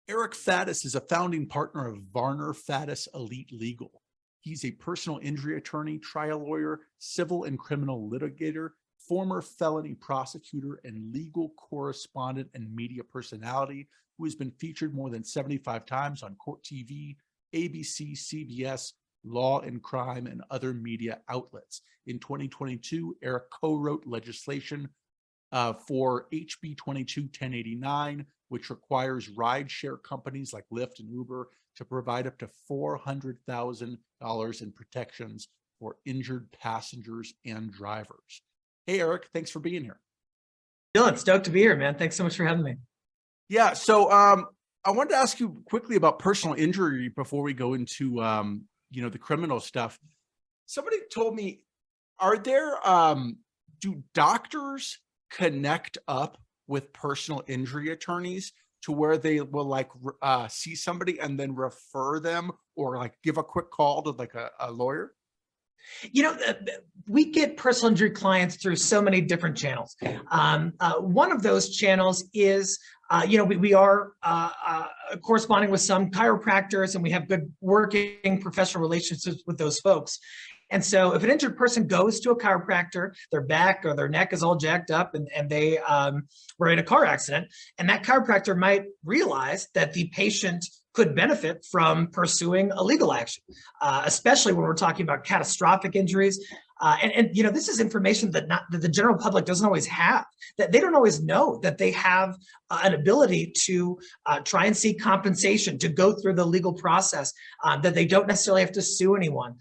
Eric Faddis is a founding partner of Varner Faddis Elite Legal. He's a personal injury attorney, trial lawyer, civil and criminal litigator, former felony prosecutor, and legal correspondent and media personality who has been featured more than 75 times on Court TV, ABC, CBS, Law and Crime, and other media outlets. In 2022, Eric co-wrote legislation for HB 22-1089, which requires rideshare companies like Lyft and Uber to provide up to $400,000 in protections for injured passengers and drivers. Hey, Eric, thanks for being here. Dylan, stoked to be here, man. Thanks so much for having me. Yeah, so I wanted to ask you quickly about personal injury before we go into the criminal stuff. Somebody told me, are there do doctors connect up with personal injury attorneys to where they will see somebody and then refer them or like give a quick call to like a lawyer? We get personal injury clients through so many different channels. One of those channels is, we are corresponding with some chiropractors, and we have good working professional relationships with those folks. And so if an injured person goes to a chiropractor, their back or their neck is all jacked up and they were in a car accident, and that chiropractor might realize that the patient could benefit from pursuing a legal action, especially when we're talking about catastrophic injuries. This is information that the general public doesn't always have, that they don't always know that they have an ability to try and seek compensation, to go through the legal process, that they don't necessarily have to sue anyone.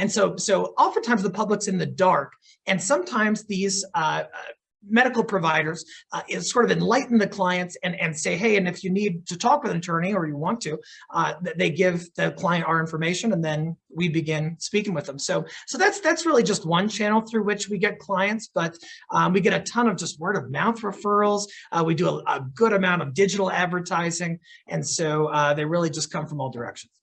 So oftentimes the public's in the dark, and sometimes these medical providers is sort of enlighten the clients and say, hey, and if you need to talk with an attorney or you want to, they give the client our information, and then we begin speaking with them. So that's really just one channel through which we get clients, but we get a ton of just word of mouth referrals. We do a good amount of digital advertising, and so they really just come from all directions.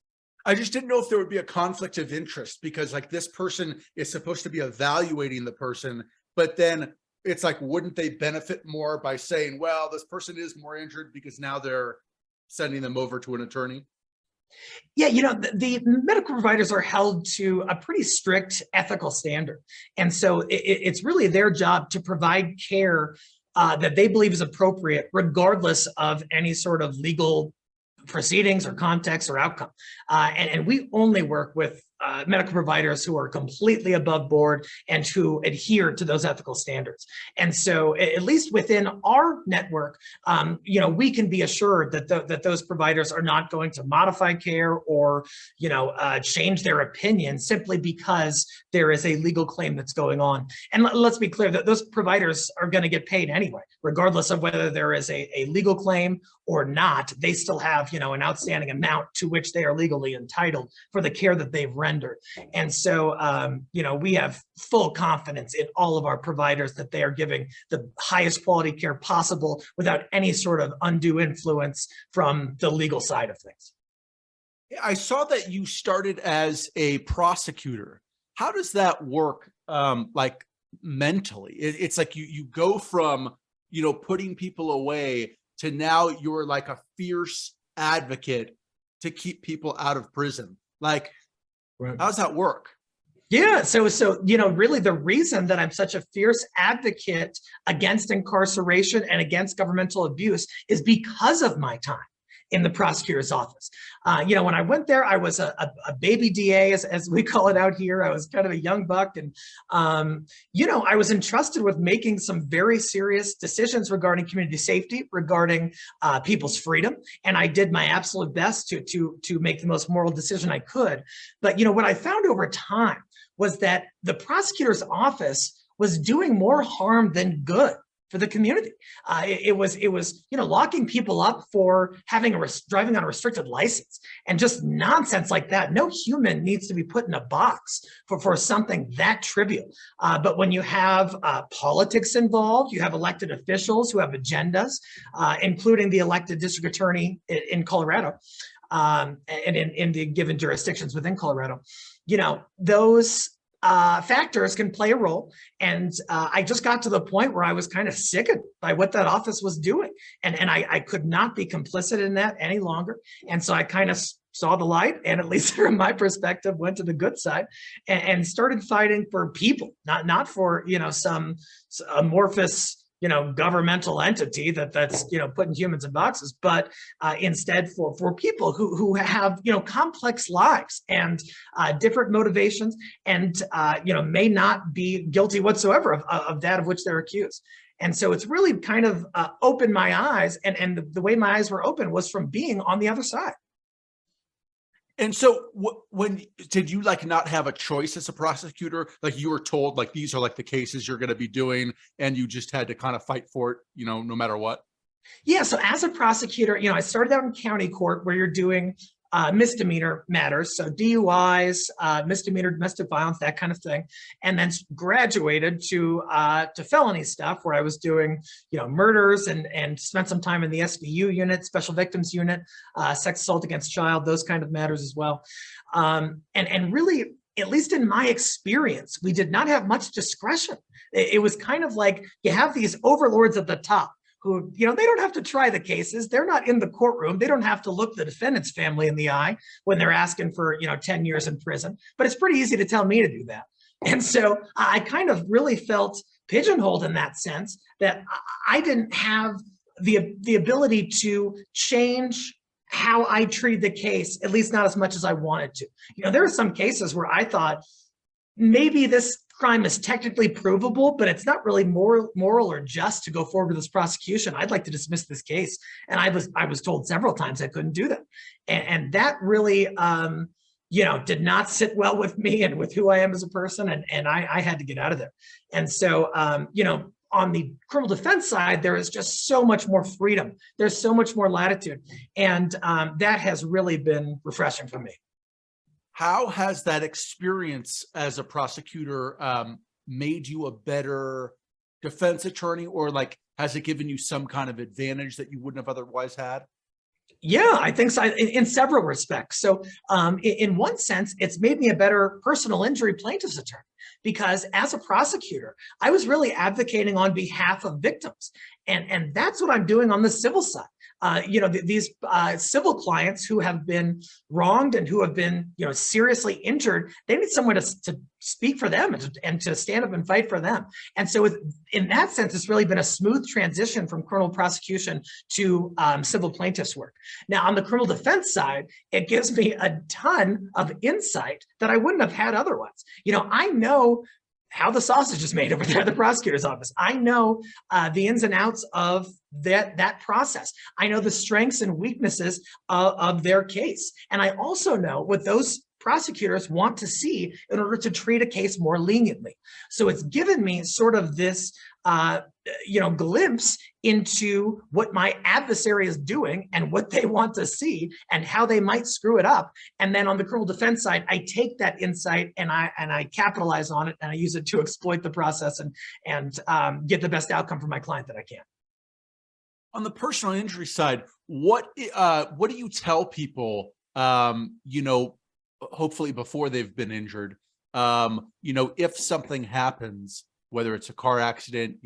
I just didn't know if there would be a conflict of interest, because like this person is supposed to be evaluating the person, but then it's like, wouldn't they benefit more by saying, well, this person is more injured because now they're sending them over to an attorney? Yeah, the medical providers are held to a pretty strict ethical standard. And so it's really their job to provide care that they believe is appropriate, regardless of any sort of legal proceedings or context or outcome. And we only work with medical providers who are completely above board and who adhere to those ethical standards. And so at least within our network, we can be assured that those providers are not going to modify care or, change their opinion simply because there is a legal claim that's going on. And let's be clear that those providers are going to get paid anyway, regardless of whether there is a legal claim or not. They still have, an outstanding amount to which they are legally entitled for the care that they've rendered. And so, we have full confidence in all of our providers that they are giving the highest quality care possible without any sort of undue influence from the legal side of things. I saw that you started as a prosecutor. How does that work, like mentally? It's like you go from, putting people away to now you're like a fierce advocate to keep people out of prison. Like, right. How does that work? Yeah, so really the reason that I'm such a fierce advocate against incarceration and against governmental abuse is because of my time in the prosecutor's office. When I went there, I was a baby DA, as we call it out here. I was kind of a young buck, and I was entrusted with making some very serious decisions regarding community safety, regarding people's freedom, and I did my absolute best to make the most moral decision I could. But what I found over time was that the prosecutor's office was doing more harm than good for the community. It was locking people up for driving on a restricted license and just nonsense like that. No human needs to be put in a box for something that trivial. But when you have politics involved, you have elected officials who have agendas, including the elected district attorney in Colorado, and in the given jurisdictions within Colorado, those factors can play a role. And I just got to the point where I was kind of sickened by what that office was doing. And I could not be complicit in that any longer. And so I kind of saw the light, and at least from my perspective, went to the good side and started fighting for people, not for, some amorphous, governmental entity that's, putting humans in boxes, but instead for people who have, complex lives and different motivations and, may not be guilty whatsoever of that of which they're accused. And so it's really kind of opened my eyes, and the way my eyes were open was from being on the other side. And so when did you not have a choice as a prosecutor? Like you were told these are the cases you're going to be doing, and you just had to kind of fight for it, no matter what? Yeah. So as a prosecutor, I started out in county court where you're doing misdemeanor matters. So DUIs, misdemeanor domestic violence, that kind of thing. And then graduated to felony stuff where I was doing, murders and spent some time in the SVU unit, special victims unit, sex assault against child, those kind of matters as well. And really, at least in my experience, we did not have much discretion. It was kind of like you have these overlords at the top who, they don't have to try the cases. They're not in the courtroom. They don't have to look the defendant's family in the eye when they're asking for, 10 years in prison. But it's pretty easy to tell me to do that. And so I kind of really felt pigeonholed in that sense, that I didn't have the ability to change how I treat the case, at least not as much as I wanted to. There are some cases where I thought maybe this crime is technically provable, but it's not really moral or just to go forward with this prosecution. I'd like to dismiss this case. And I was told several times I couldn't do that. And that really, did not sit well with me and with who I am as a person. And I had to get out of there. And so, on the criminal defense side, there is just so much more freedom. There's so much more latitude. And that has really been refreshing for me. How has that experience as a prosecutor made you a better defense attorney, or has it given you some kind of advantage that you wouldn't have otherwise had? Yeah, I think so, in several respects. So in one sense, it's made me a better personal injury plaintiff's attorney, because as a prosecutor, I was really advocating on behalf of victims. And that's what I'm doing on the civil side. These civil clients who have been wronged and who have been, seriously injured, they need someone to speak for them and to stand up and fight for them. And so in that sense, it's really been a smooth transition from criminal prosecution to civil plaintiffs work. Now, on the criminal defense side, it gives me a ton of insight that I wouldn't have had otherwise. I know how the sausage is made over there at the prosecutor's office. I know the ins and outs of that process. I know the strengths and weaknesses of their case. And I also know what those prosecutors want to see in order to treat a case more leniently. So it's given me sort of this glimpse into what my adversary is doing and what they want to see and how they might screw it up. And then on the criminal defense side, I take that insight and I capitalize on it, and I use it to exploit the process and get the best outcome for my client that I can. On the personal injury side, what do you tell people, hopefully before they've been injured, if something happens, whether it's a car accident,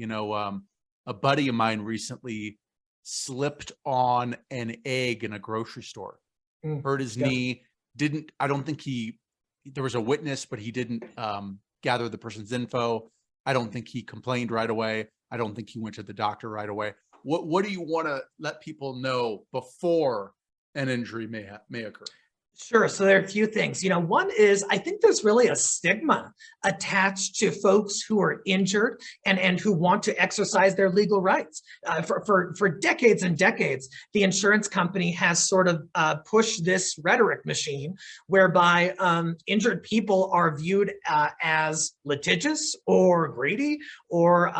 a buddy of mine recently slipped on an egg in a grocery store, hurt his knee, I don't think there was a witness, but he didn't gather the person's info. I don't think he complained right away. I don't think he went to the doctor right away. What do you want to let people know before an injury may occur? Sure. So there are a few things. One is I think there's really a stigma attached to folks who are injured and who want to exercise their legal rights. For decades and decades, the insurance company has sort of pushed this rhetoric machine whereby injured people are viewed as litigious or greedy or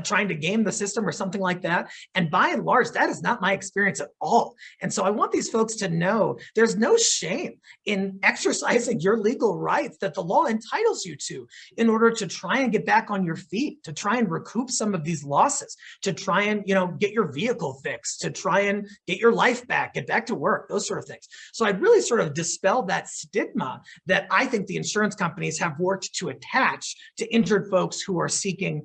trying to game the system or something like that. And by and large, that is not my experience at all. And so I want these folks to know there's there's no shame in exercising your legal rights that the law entitles you to in order to try and get back on your feet, to try and recoup some of these losses, to try and, get your vehicle fixed, to try and get your life back, get back to work, those sort of things. So I'd really sort of dispel that stigma that I think the insurance companies have worked to attach to injured folks who are seeking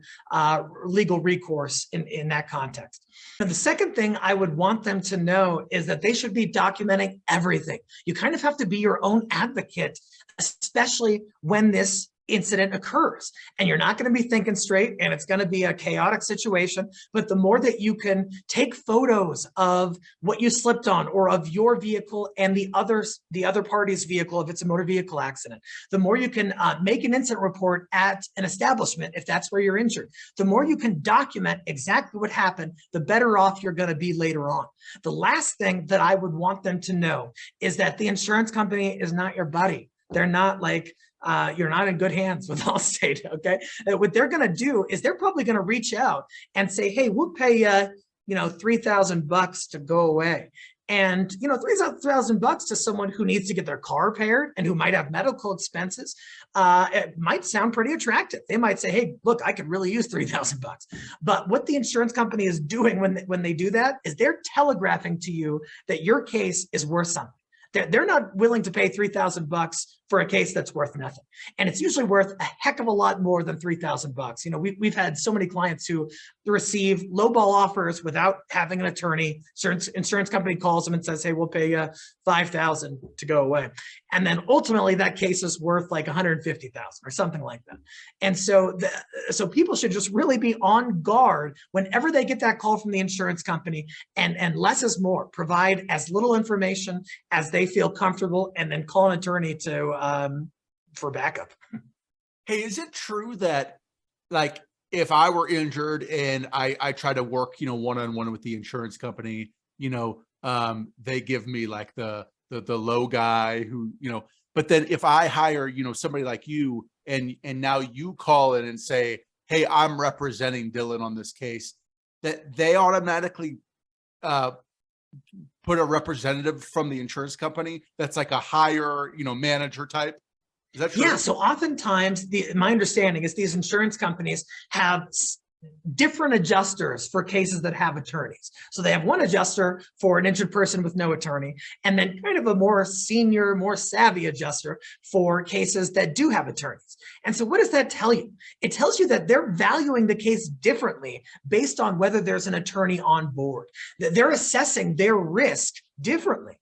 legal recourse in that context. And the second thing I would want them to know is that they should be documenting everything. You kind of have to be your own advocate, especially when this incident occurs, and you're not going to be thinking straight, and it's going to be a chaotic situation. But the more that you can take photos of what you slipped on, or of your vehicle and the other party's vehicle, if it's a motor vehicle accident, the more you can make an incident report at an establishment if that's where you're injured, the more you can document exactly what happened, the better off you're going to be later on. The last thing that I would want them to know is that the insurance company is not your buddy. They're not like, you're not in good hands with Allstate, okay? What they're gonna do is they're probably gonna reach out and say, hey, we'll pay you, $3,000 to go away. And, $3,000 to someone who needs to get their car repaired and who might have medical expenses, it might sound pretty attractive. They might say, hey, look, I could really use $3,000. But what the insurance company is doing when they do that is they're telegraphing to you that your case is worth something. They're not willing to pay $3,000 for a case that's worth nothing. And it's usually worth a heck of a lot more than $3,000. We've had so many clients who receive lowball offers without having an attorney. Insurance company calls them and says, hey, we'll pay you $5,000 to go away. And then ultimately that case is worth like $150,000 or something like that. And so people should just really be on guard whenever they get that call from the insurance company, and less is more. Provide as little information as they feel comfortable, and then call an attorney for backup. Hey, is it true that, like, if I were injured and I try to work, one-on-one with the insurance company, they give me like the low guy who, but then if I hire, somebody like you, and now you call in and say, hey, I'm representing Dylan on this case, that they automatically put a representative from the insurance company that's like a higher, manager type? Is that true? Yeah, so oftentimes my understanding is these insurance companies have different adjusters for cases that have attorneys. So they have one adjuster for an injured person with no attorney, and then kind of a more senior, more savvy adjuster for cases that do have attorneys. And so what does that tell you? It tells you that they're valuing the case differently based on whether there's an attorney on board. They're assessing their risk differently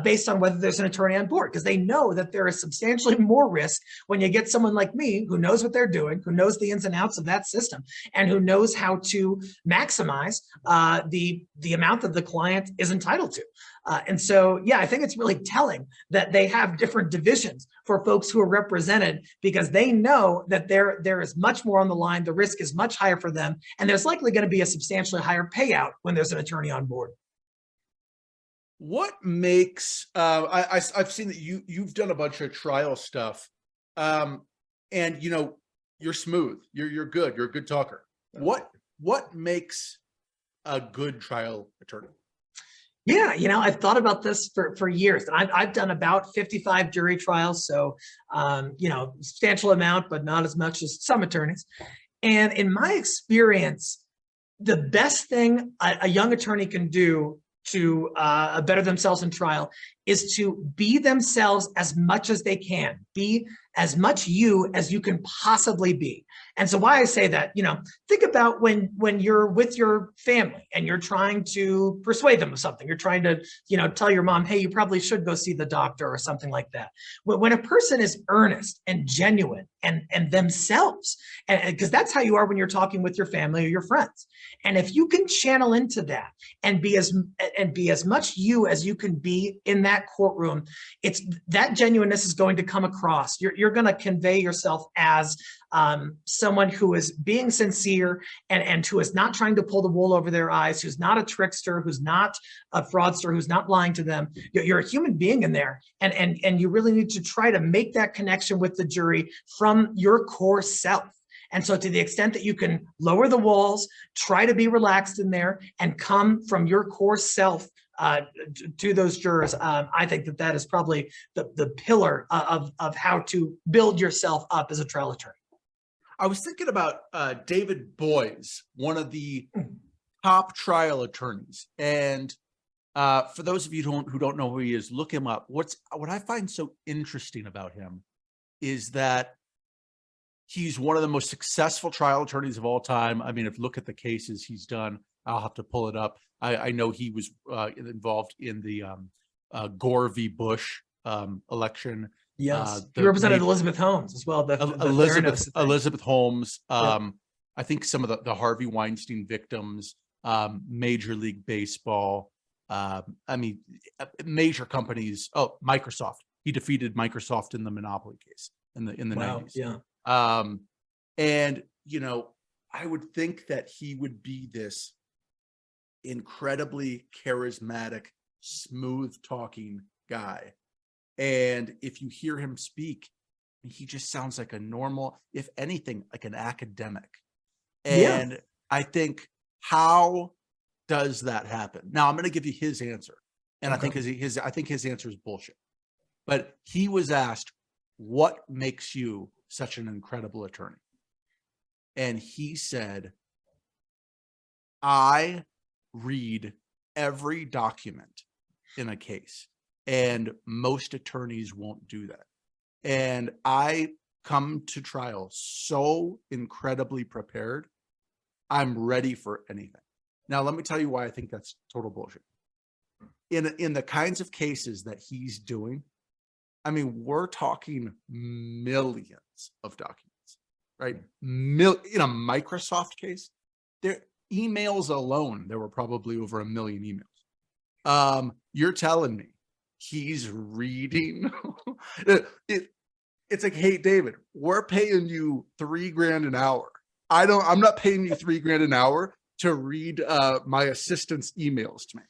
based on whether there's an attorney on board, because they know that there is substantially more risk when you get someone like me who knows what they're doing, who knows the ins and outs of that system, and who knows how to maximize the amount that the client is entitled to. And so, yeah, I think it's really telling that they have different divisions for folks who are represented, because they know that there is much more on the line, the risk is much higher for them, and there's likely going to be a substantially higher payout when there's an attorney on board. What makes I've seen that you've done a bunch of trial stuff, and you're smooth, you're good, you're a good talker. What makes a good trial attorney? Yeah, I've thought about this for years. I've done about 55 jury trials, so substantial amount, but not as much as some attorneys. And in my experience, the best thing a young attorney can do to better themselves in trial is to be themselves as much as they can. Be as much you as you can possibly be. And so why I say that, think about when you're with your family and you're trying to persuade them of something. You're trying to, tell your mom, hey, you probably should go see the doctor or something like that. When a person is earnest and genuine and themselves, and because that's how you are when you're talking with your family or your friends. And if you can channel into that and be as much you as you can be in that courtroom, it's that genuineness is going to come across. You're going to convey yourself as someone who is being sincere and who is not trying to pull the wool over their eyes, who's not a trickster, who's not a fraudster, who's not lying to them. You're a human being in there, and you really need to try to make that connection with the jury from your core self. And so to the extent that you can lower the walls, try to be relaxed in there and come from your core self to those jurors. I think that is probably the pillar of how to build yourself up as a trial attorney. I was thinking about David Boies, one of the top trial attorneys. And for those of you who don't know who he is, look him up. What I find so interesting about him is that he's one of the most successful trial attorneys of all time. I mean, if you look at the cases he's done, I'll have to pull it up. I know he was involved in the Gore v. Bush election. Yes, he represented Elizabeth Holmes as well. Elizabeth Holmes. Yep. I think some of the Harvey Weinstein victims, Major League Baseball. I mean, major companies. Oh, Microsoft. He defeated Microsoft in the monopoly case in the 90s. Yeah. And you know, I would think that he would be this incredibly charismatic, smooth talking guy. And if you hear him speak, he just sounds like a normal, if anything, like an academic. And yeah. I think, how does that happen? Now I'm going to give you his answer. And okay. I think his answer is bullshit. But he was asked, what makes you such an incredible attorney? And he said, I read every document in a case, and most attorneys won't do that. And I come to trial so incredibly prepared, I'm ready for anything. Now, let me tell you why I think that's total bullshit. In the kinds of cases that he's doing, I mean, we're talking millions of documents, right? In a Microsoft case, their emails alone, there were probably over 1 million emails. You're telling me he's reading? It's like, hey, David, we're paying you $3,000 an hour. I'm not paying you $3,000 an hour to read my assistant's emails to me.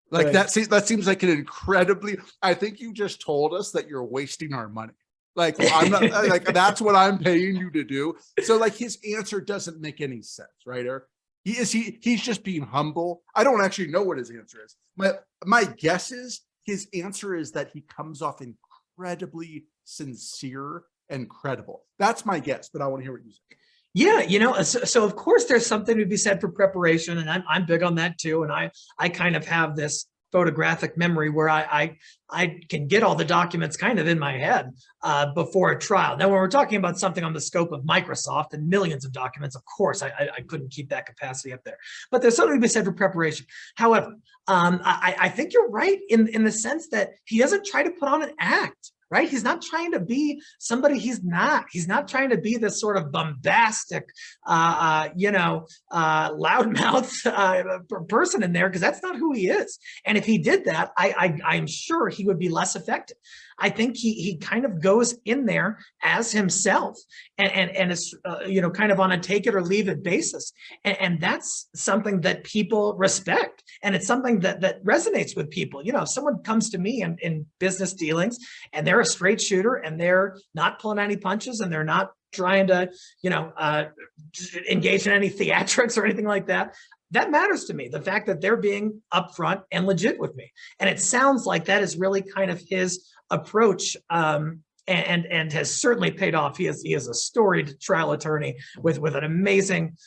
Like, right. that seems like an incredibly, I think you just told us that you're wasting our money. Like, I'm not like, that's what I'm paying you to do. So like, his answer doesn't make any sense, right? Or he's just being humble. I don't actually know what his answer is. My guess is his answer is that he comes off incredibly sincere and credible. That's my guess, but I want to hear what you say. Yeah, you know, so of course there's something to be said for preparation, and I'm big on that too. And I kind of have this photographic memory where I can get all the documents kind of in my head before a trial. Now, when we're talking about something on the scope of Microsoft and millions of documents, of course, I couldn't keep that capacity up there. But there's something to be said for preparation. However, I think you're right in the sense that he doesn't try to put on an act. Right? He's not trying to be somebody he's not. He's not trying to be this sort of bombastic, loudmouth person in there, because that's not who he is. And if he did that, I'm sure he would be less effective. I think he kind of goes in there as himself and is, kind of on a take it or leave it basis. And that's something that people respect. And it's something that resonates with people. You know, if someone comes to me in business dealings and they're a straight shooter and they're not pulling any punches and they're not trying to, engage in any theatrics or anything like that, that matters to me. The fact that they're being upfront and legit with me. And it sounds like that is really kind of his approach, and has certainly paid off. He is a storied trial attorney with an amazing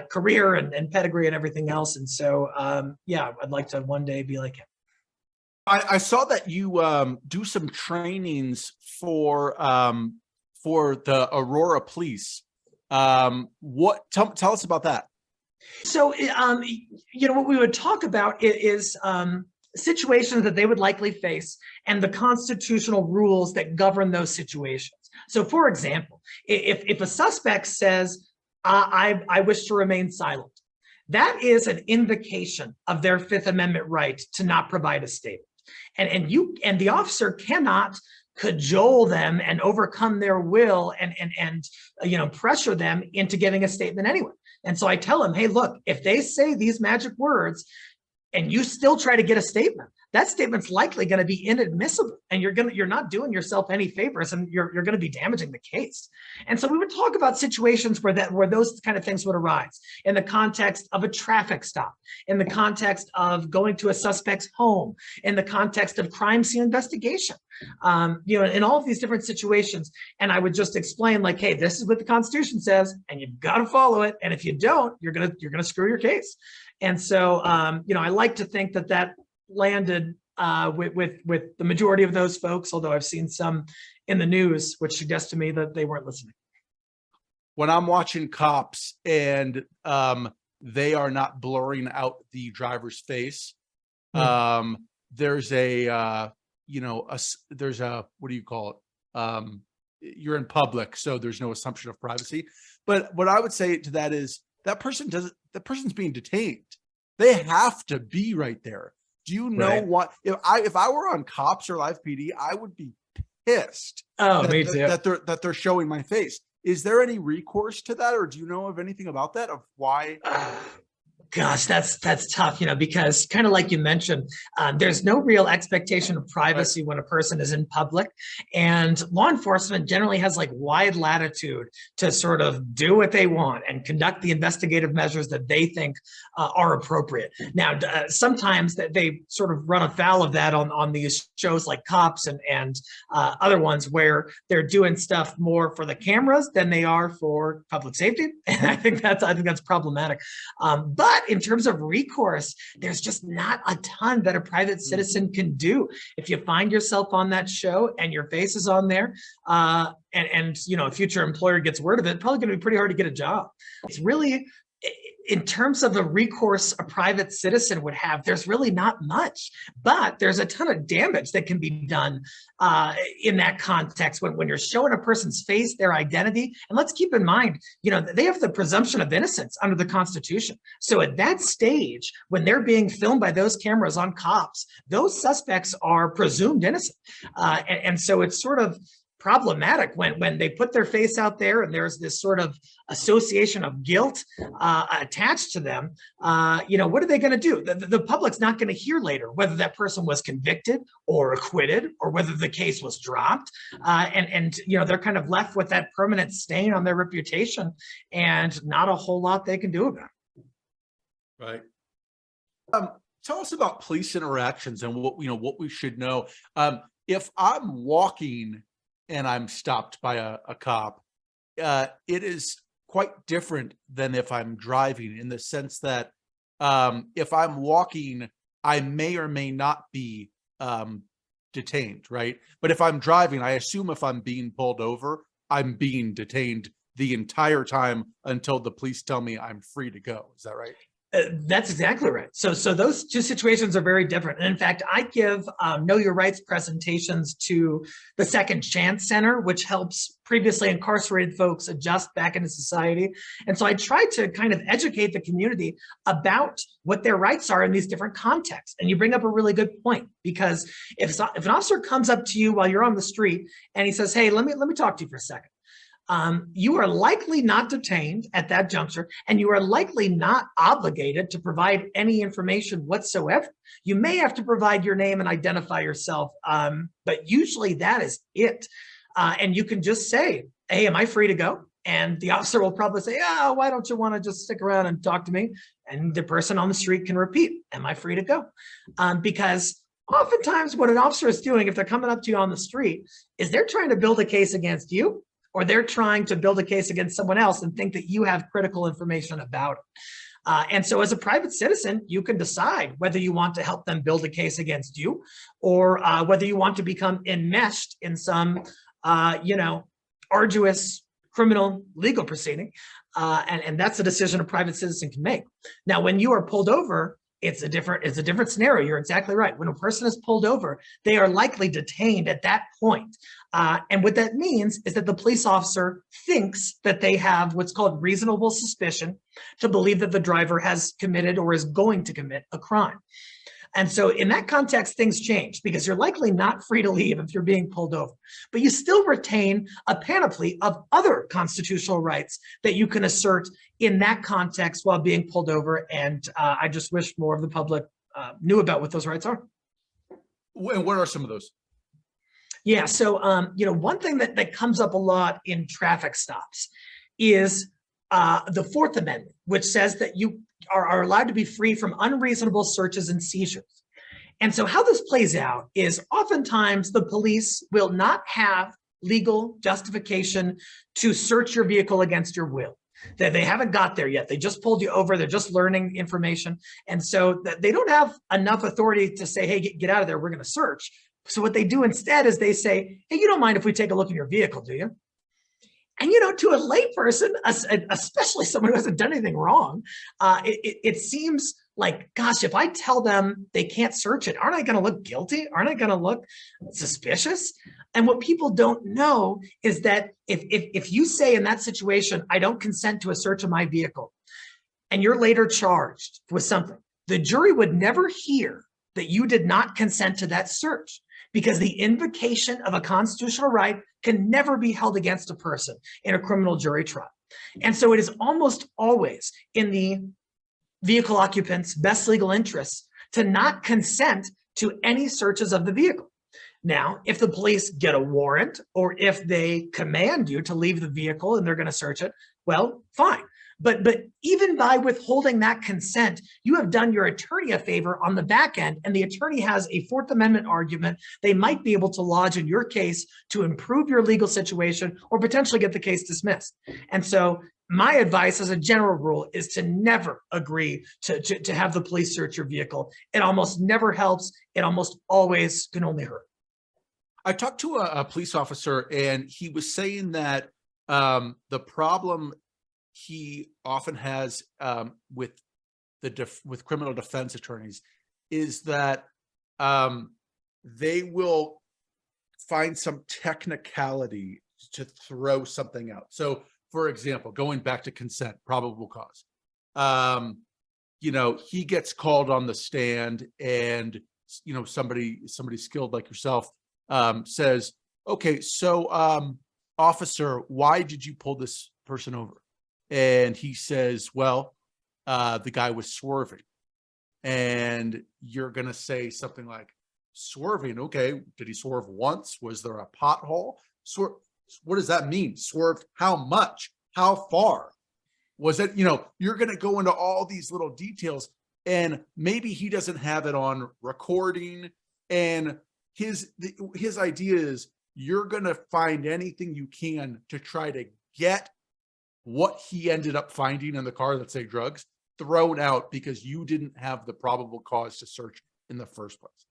career and pedigree and everything else. And so, I'd like to one day be like him. I saw that you do some trainings for the Aurora Police. Tell us about that. So, what we would talk about is situations that they would likely face and the constitutional rules that govern those situations. So, for example, if a suspect says, I wish to remain silent, that is an invocation of their Fifth Amendment right to not provide a statement. And the officer cannot cajole them and overcome their will and pressure them into giving a statement anyway. And so I tell them, hey, look, if they say these magic words and you still try to get a statement, that statement's likely going to be inadmissible, and you're not doing yourself any favors, and you're going to be damaging the case. And so we would talk about situations where those kind of things would arise in the context of a traffic stop, in the context of going to a suspect's home, in the context of crime scene investigation, in all of these different situations. And I would just explain, like, hey, this is what the Constitution says, and you've got to follow it. And if you don't, you're gonna screw your case. And so, I like to think that landed with the majority of those folks, although I've seen some in the news, which suggests to me that they weren't listening. When I'm watching Cops and they are not blurring out the driver's face, there's a what do you call it? You're in public, so there's no assumption of privacy. But what I would say to that is that person's being detained. They have to be right there. Do you know what? If I were on Cops or Live PD, I would be pissed. That they're showing my face. Is there any recourse to that, or do you know of anything about that, of why? Gosh, that's tough, because kind of like you mentioned, there's no real expectation of privacy when a person is in public, and law enforcement generally has like wide latitude to sort of do what they want and conduct the investigative measures that they think are appropriate. Now, sometimes that they sort of run afoul of that on these shows like Cops and other ones where they're doing stuff more for the cameras than they are for public safety, and I think that's problematic. But in terms of recourse, there's just not a ton that a private citizen can do. If you find yourself on that show and your face is on there, and a future employer gets word of it, probably going to be pretty hard to get a job. It's really, in terms of the recourse a private citizen would have, there's really not much, but there's a ton of damage that can be done in that context when you're showing a person's face, their identity. And let's keep in mind, they have the presumption of innocence under the Constitution. So at that stage, when they're being filmed by those cameras on Cops, those suspects are presumed innocent. And so it's sort of problematic when they put their face out there and there's this sort of association of guilt attached to them. What are they going to do? The public's not going to hear later whether that person was convicted or acquitted or whether the case was dropped. They're kind of left with that permanent stain on their reputation and not a whole lot they can do about it. Right. Tell us about police interactions and what we should know. If I'm walking and I'm stopped by a cop, it is quite different than if I'm driving, in the sense that if I'm walking, I may or may not be detained, right? But if I'm driving, I assume if I'm being pulled over, I'm being detained the entire time until the police tell me I'm free to go. Is that right? That's exactly right. So those two situations are very different. And in fact, I give Know Your Rights presentations to the Second Chance Center, which helps previously incarcerated folks adjust back into society. And so I try to kind of educate the community about what their rights are in these different contexts. And you bring up a really good point, because if an officer comes up to you while you're on the street and he says, hey, let me talk to you for a second. You are likely not detained at that juncture, and you are likely not obligated to provide any information whatsoever. You may have to provide your name and identify yourself, but usually that is it. And you can just say, hey, am I free to go? And the officer will probably say, oh, why don't you want to just stick around and talk to me? And the person on the street can repeat, am I free to go? Because oftentimes what an officer is doing, if they're coming up to you on the street, is they're trying to build a case against you, or they're trying to build a case against someone else and think that you have critical information about it. And so as a private citizen, you can decide whether you want to help them build a case against you, or whether you want to become enmeshed in some, arduous criminal legal proceeding. And that's a decision a private citizen can make. Now, when you are pulled over, it's a different scenario. You're exactly right. When a person is pulled over, they are likely detained at that point. And what that means is that the police officer thinks that they have what's called reasonable suspicion to believe that the driver has committed or is going to commit a crime. And so in that context, things change, because you're likely not free to leave if you're being pulled over, but you still retain a panoply of other constitutional rights that you can assert in that context while being pulled over. And I just wish more of the public knew about what those rights are. And what are some of those? Yeah, so one thing that comes up a lot in traffic stops is the Fourth Amendment, which says that you are allowed to be free from unreasonable searches and seizures. And so how this plays out is oftentimes the police will not have legal justification to search your vehicle against your will. They haven't got there yet. They just pulled you over. They're just learning information. And so they don't have enough authority to say, hey, get out of there. We're going to search. So what they do instead is they say, hey, you don't mind if we take a look at your vehicle, do you? And, to a layperson, especially someone who hasn't done anything wrong, it seems like, gosh, if I tell them they can't search it, aren't I going to look guilty? Aren't I going to look suspicious? And what people don't know is that if you say in that situation, I don't consent to a search of my vehicle, and you're later charged with something, the jury would never hear that you did not consent to that search, because the invocation of a constitutional right can never be held against a person in a criminal jury trial. And so it is almost always in the vehicle occupant's best legal interests to not consent to any searches of the vehicle. Now, if the police get a warrant or if they command you to leave the vehicle and they're going to search it, well, fine. But even by withholding that consent, you have done your attorney a favor on the back end, and the attorney has a Fourth Amendment argument they might be able to lodge in your case to improve your legal situation or potentially get the case dismissed. And so my advice as a general rule is to never agree to have the police search your vehicle. It almost never helps. It almost always can only hurt. I talked to a police officer, and he was saying that the problem he often has with criminal defense attorneys is that they will find some technicality to throw something out. So, for example, going back to consent, probable cause. He gets called on the stand, and somebody skilled like yourself says, "Okay, so officer, why did you pull this person over?" And he says, well, the guy was swerving. And you're going to say something like, swerving, okay, did he swerve once? Was there a pothole? What does that mean? Swerved how much? How far? Was it, you're going to go into all these little details, and maybe he doesn't have it on recording. And his idea is you're going to find anything you can to try to get what he ended up finding in the car, let's say drugs, thrown out because you didn't have the probable cause to search in the first place.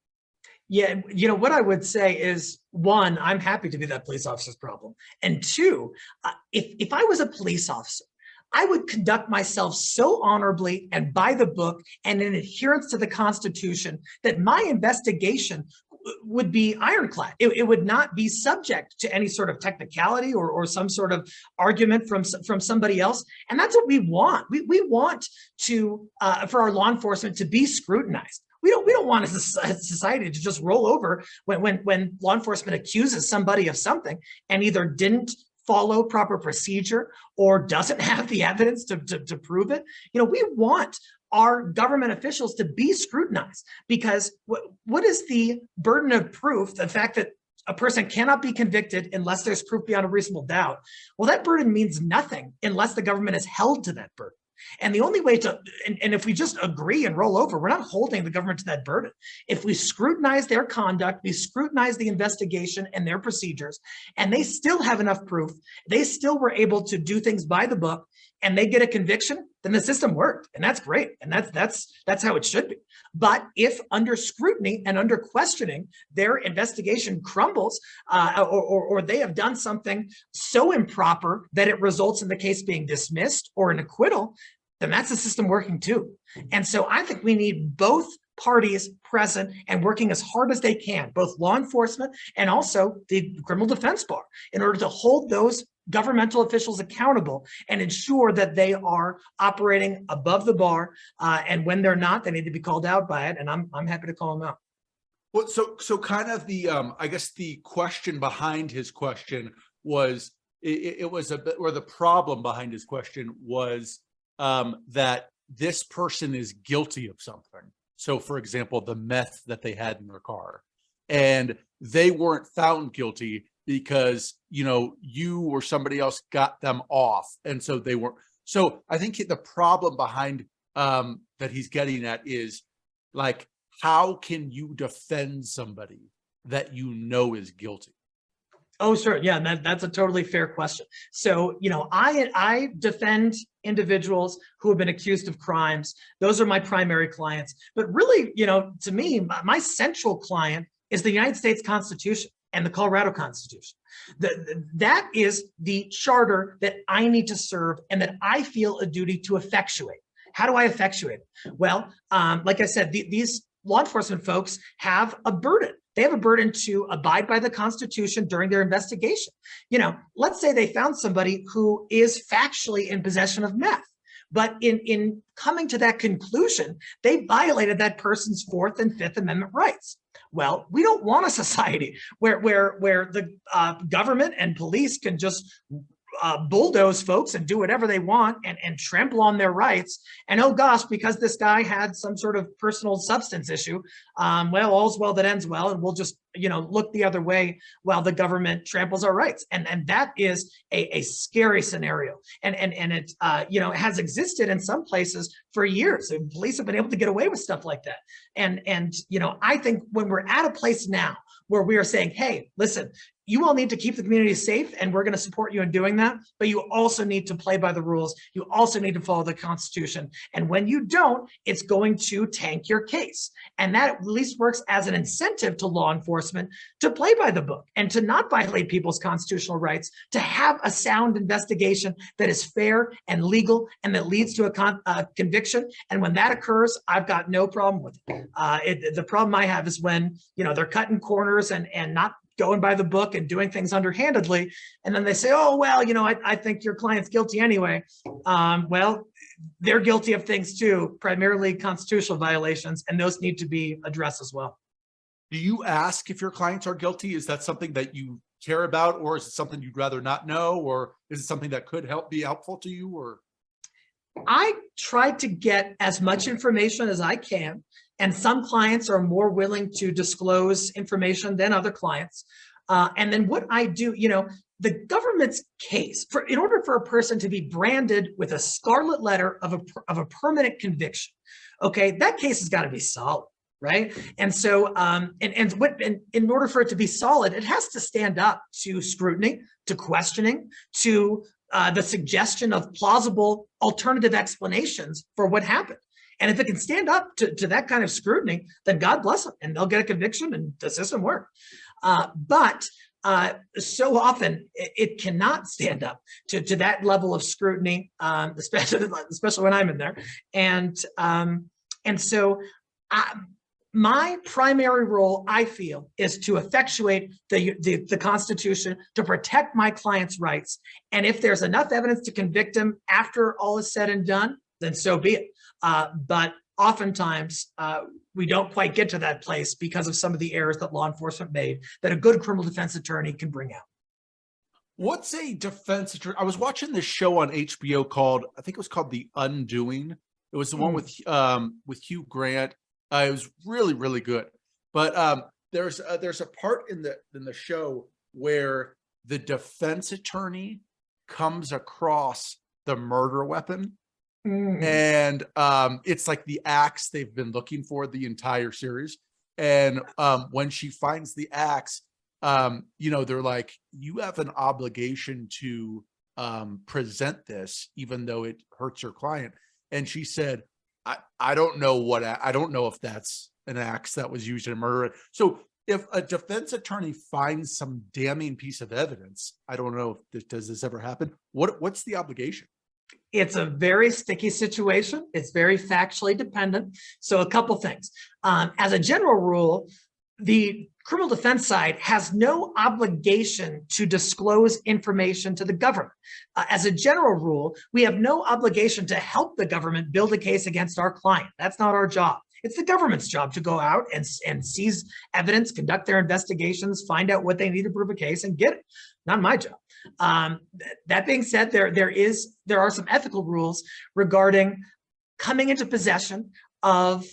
Yeah, what I would say is, one, I'm happy to be that police officer's problem. And two, if I was a police officer, I would conduct myself so honorably and by the book and in adherence to the Constitution that my investigation would be ironclad. It would not be subject to any sort of technicality or some sort of argument from somebody else. And that's what we want. We want to for our law enforcement to be scrutinized. We don't want a society to just roll over when law enforcement accuses somebody of something and either didn't follow proper procedure or doesn't have the evidence to prove it. We want our government officials to be scrutinized, because what is the burden of proof? The fact that a person cannot be convicted unless there's proof beyond a reasonable doubt. Well, that burden means nothing unless the government is held to that burden. And the only way and if we just agree and roll over, we're not holding the government to that burden. If we scrutinize their conduct, we scrutinize the investigation and their procedures, and they still have enough proof, they still were able to do things by the book, and they get a conviction, then the system worked, and that's great, and that's how it should be. But if under scrutiny and under questioning, their investigation crumbles, or they have done something so improper that it results in the case being dismissed or an acquittal, then that's the system working too. And so I think we need both parties present and working as hard as they can, both law enforcement and also the criminal defense bar, in order to hold those governmental officials accountable and ensure that they are operating above the bar. And when they're not, they need to be called out by it. And I'm happy to call them out. Well, so kind of the, I guess the question behind his question was, it was a bit, or the problem behind his question was that this person is guilty of something. So, for example, the meth that they had in their car. and they weren't found guilty because, you know, you or somebody else got them off. And so they weren't. So I think the problem behind that he's getting at is like, how can you defend somebody that you know is guilty? Oh, sure. Yeah, that's a totally fair question. So, you know, I defend individuals who have been accused of crimes. Those are my primary clients. But really, you know, to me, my central client is the United States Constitution and the Colorado Constitution. That is the charter that I need to serve and that I feel a duty to effectuate. How do I effectuate it? Well, like I said, these law enforcement folks have a burden. They have a burden to abide by the Constitution during their investigation. You know, let's say they found somebody who is factually in possession of meth, but in coming to that conclusion, they violated that person's Fourth and Fifth Amendment rights. Well, we don't want a society where the government and police can just bulldoze folks and do whatever they want and trample on their rights. And oh gosh, because this guy had some sort of personal substance issue, well, all's well that ends well, and we'll just, you know, look the other way while the government tramples our rights. And that is a scary scenario. And it, you know, has existed in some places for years. And police have been able to get away with stuff like that. And you know, I think when we're at a place now where we are saying, hey, listen, you all need to keep the community safe, and we're going to support you in doing that. But you also need to play by the rules. You also need to follow the Constitution. And when you don't, it's going to tank your case. And that at least works as an incentive to law enforcement to play by the book and to not violate people's constitutional rights, to have a sound investigation that is fair and legal and that leads to a conviction. And when that occurs, I've got no problem with it. The problem I have is when, you know, they're cutting corners and not going by the book and doing things underhandedly. And then they say, oh, well, you know, I think your client's guilty anyway. Well, they're guilty of things too, primarily constitutional violations, and those need to be addressed as well. Do you ask if your clients are guilty? Is that something that you care about, or is it something you'd rather not know, or is it something that could be helpful to you? Or I try to get as much information as I can, and some clients are more willing to disclose information than other clients. And then what I do, you know, the government's case, in order for a person to be branded with a scarlet letter of a permanent conviction, okay, that case has got to be solid, right? And so, in order for it to be solid, it has to stand up to scrutiny, to questioning, to the suggestion of plausible alternative explanations for what happened. And if it can stand up to that kind of scrutiny, then God bless them, and they'll get a conviction and the system works. But so often it cannot stand up to that level of scrutiny, especially when I'm in there. And so my primary role, I feel, is to effectuate the Constitution, to protect my client's rights. And if there's enough evidence to convict him after all is said and done, then so be it. But oftentimes we don't quite get to that place because of some of the errors that law enforcement made that a good criminal defense attorney can bring out. what's a defense attorney? I was watching this show on HBO called, I think it was called The Undoing. It was the one with Hugh Grant. It was really, really good. But there's a part in the show where the defense attorney comes across the murder weapon. And it's like the axe they've been looking for the entire series. And when she finds the axe, they're like, you have an obligation to present this, even though it hurts your client. And she said, I don't know I don't know if that's an axe that was used in a murder. So if a defense attorney finds some damning piece of evidence, I don't know if does this ever happen? What's the obligation? It's a very sticky situation. It's very factually dependent. So a couple things. As a general rule, the criminal defense side has no obligation to disclose information to the government. As a general rule, we have no obligation to help the government build a case against our client. That's not our job. It's the government's job to go out and seize evidence, conduct their investigations, find out what they need to prove a case, and get it. Not my job. That being said, there are some ethical rules regarding coming into possession of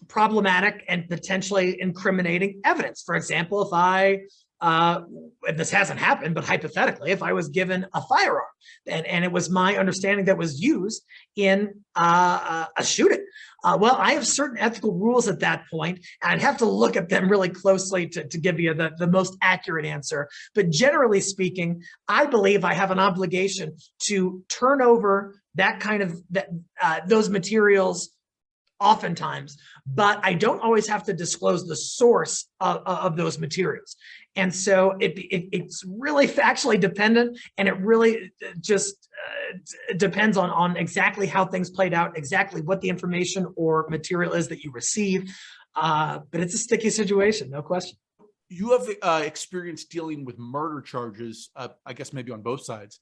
problematic and potentially incriminating evidence. For example, if and this hasn't happened, but hypothetically, if I was given a firearm and it was my understanding that was used in a shooting, well, I have certain ethical rules at that point, and I'd have to look at them really closely to give you the most accurate answer. But generally speaking, I believe I have an obligation to turn over that kind of those materials oftentimes, but I don't always have to disclose the source of those materials. And so it's really factually dependent, and it really just depends on exactly how things played out, exactly what the information or material is that you receive. But it's a sticky situation, no question. You have experience dealing with murder charges, I guess maybe on both sides.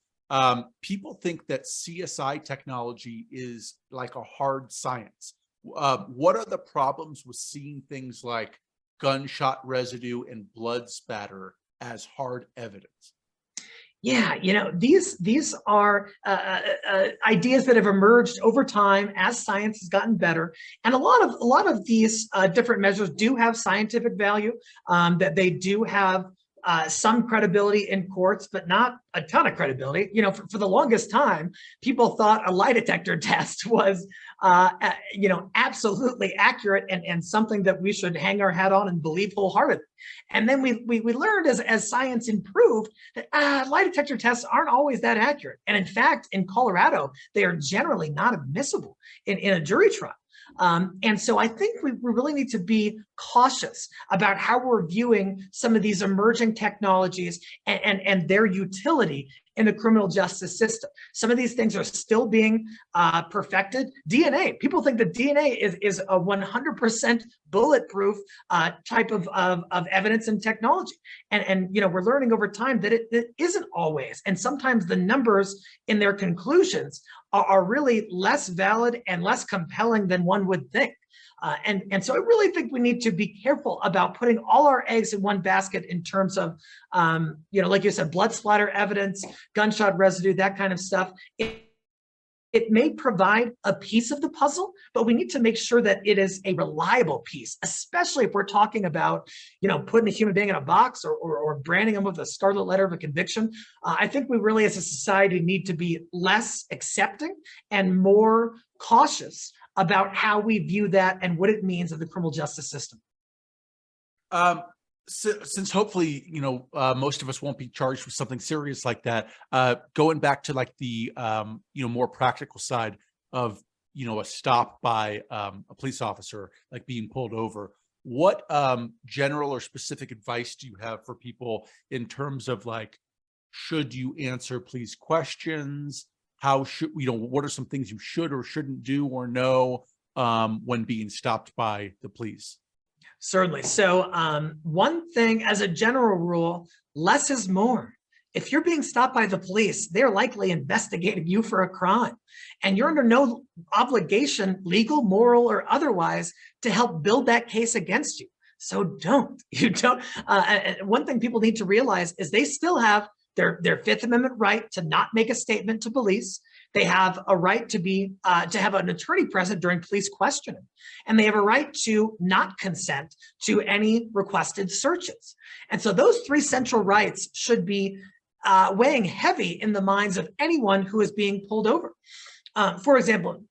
People think that CSI technology is like a hard science. What are the problems with seeing things like gunshot residue and blood spatter as hard evidence? Yeah, these are ideas that have emerged over time as science has gotten better, and a lot of these different measures do have scientific value. That they do have some credibility in courts, but not a ton of credibility. For the longest time, people thought a lie detector test was, absolutely accurate and something that we should hang our hat on and believe wholeheartedly. And then we learned as science improved that lie detector tests aren't always that accurate. And in fact, in Colorado, they are generally not admissible in a jury trial. And so I think we really need to be cautious about how we're viewing some of these emerging technologies and their utility in the criminal justice system. Some of these things are still being perfected. DNA, people think that DNA is a 100% bulletproof type of evidence and technology. And we're learning over time that it isn't always. And sometimes the numbers in their conclusions are really less valid and less compelling than one would think. And so I really think we need to be careful about putting all our eggs in one basket in terms of, like you said, blood splatter evidence, gunshot residue, that kind of stuff. It may provide a piece of the puzzle, but we need to make sure that it is a reliable piece, especially if we're talking about, putting a human being in a box or branding them with a scarlet letter of a conviction. I think we really, as a society, need to be less accepting and more cautious about how we view that and what it means of the criminal justice system. Since hopefully, most of us won't be charged with something serious like that, going back to like the, more practical side of, a stop by a police officer, like being pulled over, what general or specific advice do you have for people in terms of like, should you answer police questions? How should, what are some things you should or shouldn't do or know when being stopped by the police? Certainly. So one thing as a general rule, less is more. If you're being stopped by the police, they're likely investigating you for a crime, and you're under no obligation, legal, moral, or otherwise, to help build that case against you. So don't. One thing people need to realize is they still have their Fifth Amendment right to not make a statement to police. They have a right to have an attorney present during police questioning, and they have a right to not consent to any requested searches. And so those three central rights should be weighing heavy in the minds of anyone who is being pulled over. For example,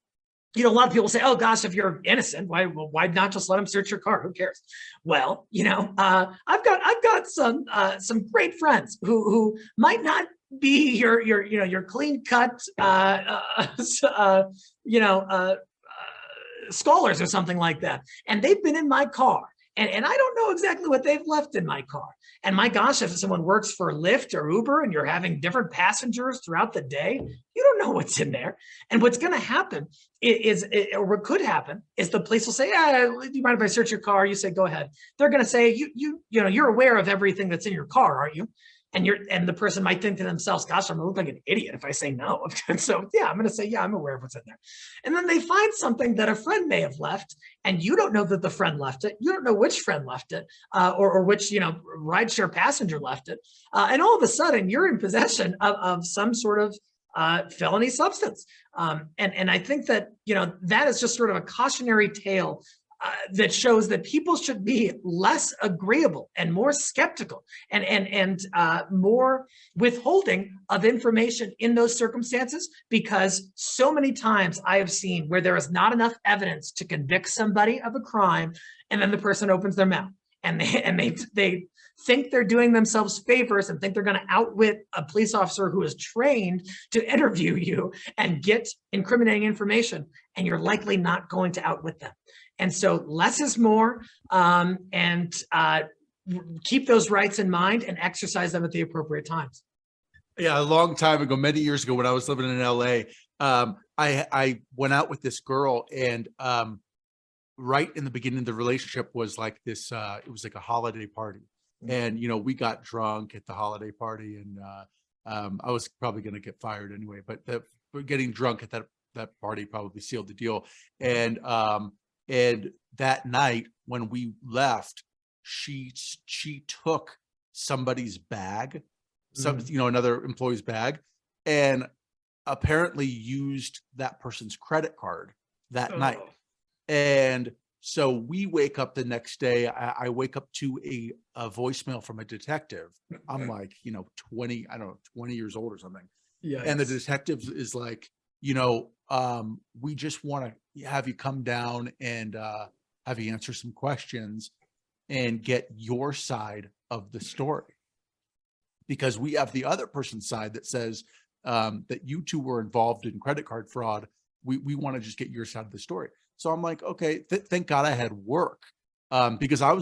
a lot of people say, "Oh gosh, if you're innocent, why not just let them search your car? Who cares?" Well, I've got some great friends who might not be your clean cut scholars or something like that, and they've been in my car, and I don't know exactly what they've left in my car. And my gosh, if someone works for Lyft or Uber and you're having different passengers throughout the day, you don't know what's in there. And what's going to happen or what could happen is the police will say, "Do you mind if I search your car?" You say, "Go ahead." They're going to say, you're aware of everything that's in your car, aren't you?" And the person might think to themselves, "Gosh, I'm gonna look like an idiot if I say no." And so, yeah, I'm gonna say, "Yeah, I'm aware of what's in there." And then they find something that a friend may have left, and you don't know that the friend left it. You don't know which friend left it, or which rideshare passenger left it. And all of a sudden, you're in possession of some sort of felony substance. And I think that that is just sort of a cautionary tale that shows that people should be less agreeable and more skeptical and more withholding of information in those circumstances, because so many times I have seen where there is not enough evidence to convict somebody of a crime, and then the person opens their mouth and they think they're doing themselves favors and think they're going to outwit a police officer who is trained to interview you and get incriminating information, and you're likely not going to outwit them. And so less is more, and keep those rights in mind and exercise them at the appropriate times. Yeah, a long time ago, many years ago, when I was living in LA, I went out with this girl, and right in the beginning of the relationship was like this, it was like a holiday party. And, you know, we got drunk at the holiday party, and I was probably going to get fired anyway, but getting drunk at that party probably sealed the deal. And that night when we left, she took somebody's bag, another employee's bag, and apparently used that person's credit card that night. And so we wake up the next day. I wake up to a voicemail from a detective. I'm like, 20 years old or something. Yeah. And the detective is like, we just want to have you come down and have you answer some questions and get your side of the story, because we have the other person's side that says that you two were involved in credit card fraud. We want to just get your side of the story. So I'm like, okay, thank God I had work, because I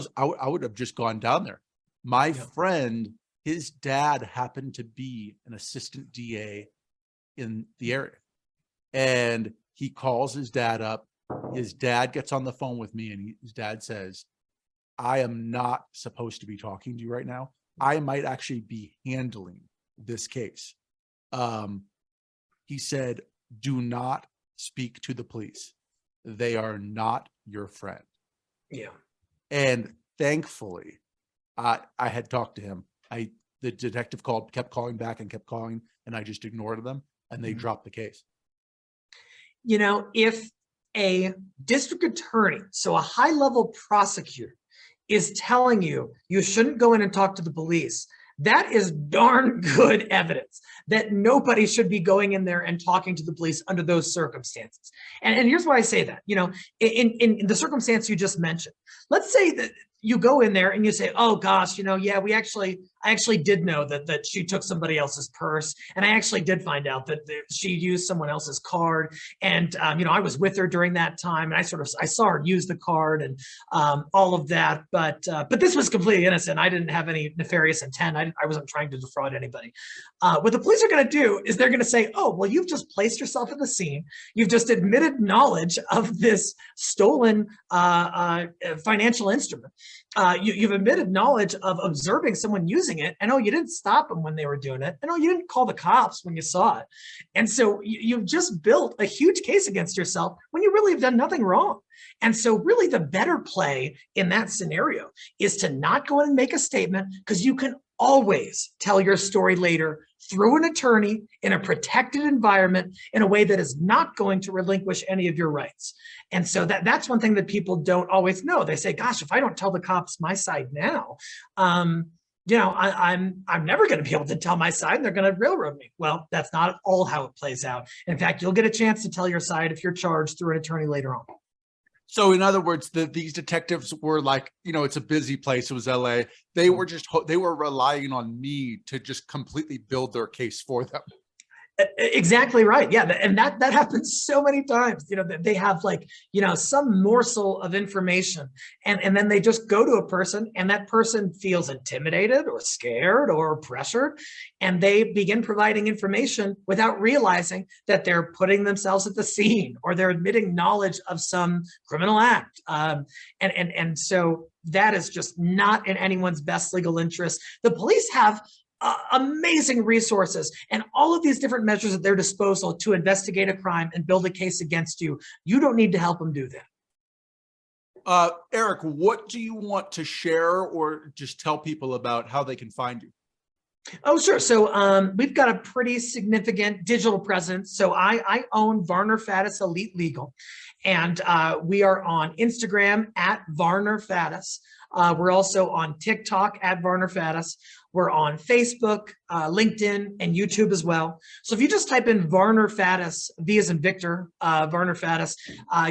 would have just gone down there. My friend, his dad happened to be an assistant DA in the area, and he calls his dad up. His dad gets on the phone with me, and his dad says, I am not supposed to be talking to you right now. I might actually be handling this case. He said, do not speak to the police. They are not your friend. Yeah. And thankfully, I had talked to him. The detective kept calling back and kept calling, and I just ignored them, and they dropped the case. If a district attorney, so a high-level prosecutor, is telling you you shouldn't go in and talk to the police, that is darn good evidence that nobody should be going in there and talking to the police under those circumstances. And here's why I say that. In the circumstance you just mentioned, let's say that you go in there and you say, oh gosh, yeah, I actually did know that she took somebody else's purse, and I actually did find out that she used someone else's card, and I was with her during that time, and I saw her use the card and all of that, but this was completely innocent. I didn't have any nefarious intent. I wasn't trying to defraud anybody. What the police are going to do is they're going to say, oh, well, you've just placed yourself at the scene. You've just admitted knowledge of this stolen financial instrument. You've admitted knowledge of observing someone using it, and oh, you didn't stop them when they were doing it, and oh, you didn't call the cops when you saw it. And so you've just built a huge case against yourself when you really have done nothing wrong. And so really the better play in that scenario is to not go in and make a statement, because you can always tell your story later through an attorney in a protected environment in a way that is not going to relinquish any of your rights. And so that's one thing that people don't always know. They say, gosh, if I don't tell the cops my side now, I'm never going to be able to tell my side, and they're going to railroad me. Well, that's not at all how it plays out. In fact, you'll get a chance to tell your side if you're charged through an attorney later on. So in other words, these detectives were like, it's a busy place. It was LA. They were relying on me to just completely build their case for them. Exactly right. Yeah. And that happens so many times, they have some morsel of information, and then they just go to a person, and that person feels intimidated or scared or pressured, and they begin providing information without realizing that they're putting themselves at the scene, or they're admitting knowledge of some criminal act. And so that is just not in anyone's best legal interest. The police have amazing resources and all of these different measures at their disposal to investigate a crime and build a case against you. You don't need to help them do that. Eric, what do you want to share or just tell people about how they can find you? Oh, sure. So we've got a pretty significant digital presence. So I own Varner Faddis Elite Legal, and we are on Instagram at Varner Faddis. We're also on TikTok at Varner Faddis. We're on Facebook, LinkedIn, and YouTube as well. So if you just type in Varner Faddis, V as in Victor, Varner Faddis,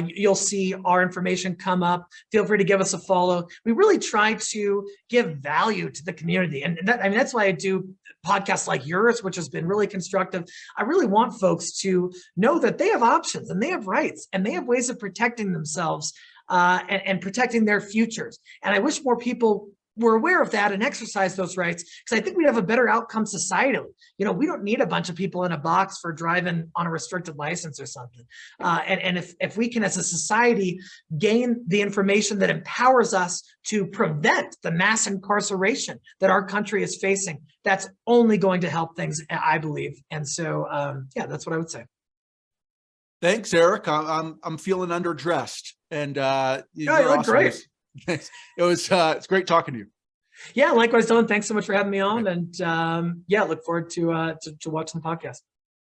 you'll see our information come up. Feel free to give us a follow. We really try to give value to the community. And that, I mean, that's why I do podcasts like yours, which has been really constructive. I really want folks to know that they have options and they have rights and they have ways of protecting themselves and protecting their futures. And I wish more people were aware of that and exercise those rights, because I think we'd have a better outcome societally. You know, we don't need a bunch of people in a box for driving on a restricted license or something. And if we can, as a society, gain the information that empowers us to prevent the mass incarceration that our country is facing, that's only going to help things, I believe. And so, yeah, that's what I would say. Thanks, Eric. I'm feeling underdressed, and You you're look awesome. great. Thanks. It's great talking to you. Yeah, likewise, Dylan. Thanks so much for having me on, and yeah, look forward to watching the podcast.